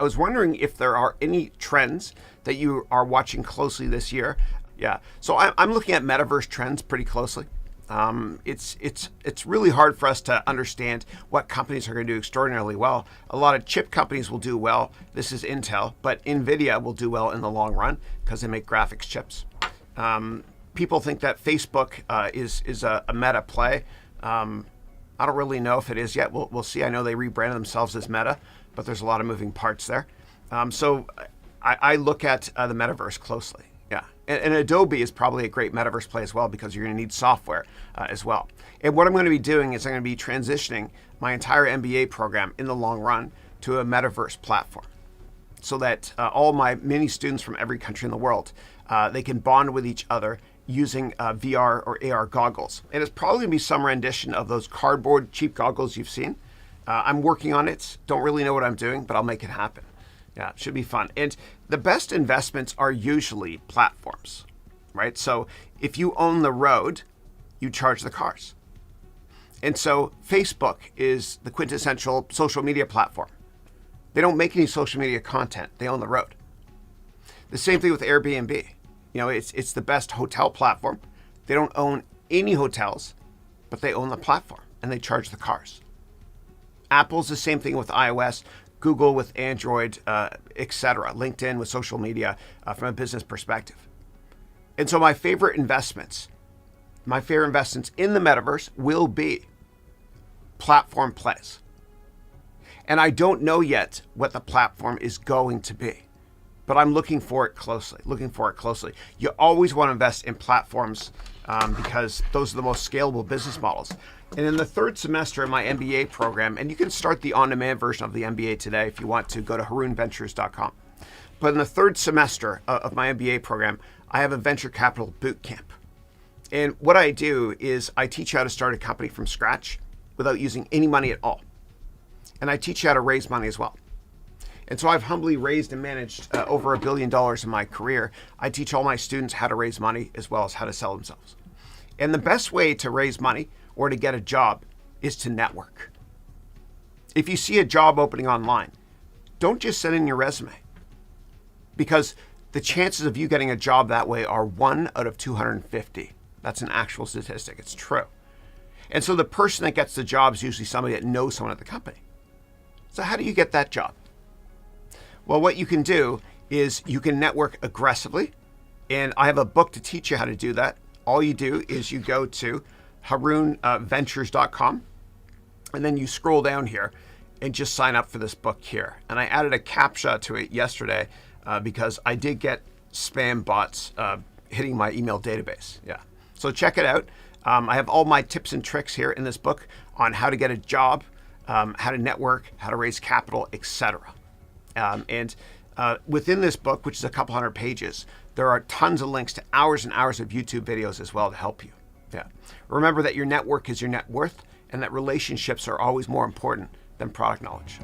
I was wondering if there are any trends that you are watching closely this year. Yeah, so I'm looking at Metaverse trends pretty closely. It's really hard for us to understand what companies are going to do extraordinarily well. A lot of chip companies will do well. This is Intel, but Nvidia will do well in the long run because they make graphics chips. People think that Facebook is a meta play. I don't really know if it is yet. We'll see. I know they rebranded themselves as Meta, but there's a lot of moving parts there. So I look at the Metaverse closely. Yeah, and Adobe is probably a great Metaverse play as well because you're going to need software as well. And what I'm going to be doing is I'm going to be transitioning my entire MBA program in the long run to a Metaverse platform so that all my many students from every country in the world, they can bond with each other using VR or AR goggles. And it's probably going to be some rendition of those cardboard cheap goggles you've seen. I'm working on it. Don't really know what I'm doing, but I'll make it happen. Yeah, it should be fun. And the best investments are usually platforms, right? So if you own the road, you charge the cars. And so Facebook is the quintessential social media platform. They don't make any social media content. They own the road. The same thing with Airbnb. You know, it's the best hotel platform. They don't own any hotels, but they own the platform and they charge the cars. Apple's the same thing with iOS, Google with Android, etc. LinkedIn with social media from a business perspective. And so my favorite investments in the metaverse will be platform plays. And I don't know yet what the platform is going to be, but I'm looking for it closely. You always want to invest in platforms because those are the most scalable business models. And in the third semester of my MBA program, and you can start the on-demand version of the MBA today if you want to, go to haroonventures.com. But in the third semester of my MBA program, I have a venture capital bootcamp. And what I do is I teach you how to start a company from scratch without using any money at all. And I teach you how to raise money as well. And so I've humbly raised and managed over $1 billion in my career. I teach all my students how to raise money as well as how to sell themselves. And the best way to raise money or to get a job is to network. If you see a job opening online, don't just send in your resume, because the chances of you getting a job that way are 1 out of 250. That's an actual statistic. It's true. And so the person that gets the job is usually somebody that knows someone at the company. So how do you get that job? Well, what you can do is you can network aggressively, and I have a book to teach you how to do that. All you do is you go to haroonventures.com, and then you scroll down here and just sign up for this book here. And I added a CAPTCHA to it yesterday because I did get spam bots hitting my email database. Yeah, so check it out. I have all my tips and tricks here in this book on how to get a job, how to network, how to raise capital, etc. And within this book, which is a couple hundred pages, there are tons of links to hours and hours of YouTube videos as well to help you. Yeah. Remember that your network is your net worth and that relationships are always more important than product knowledge.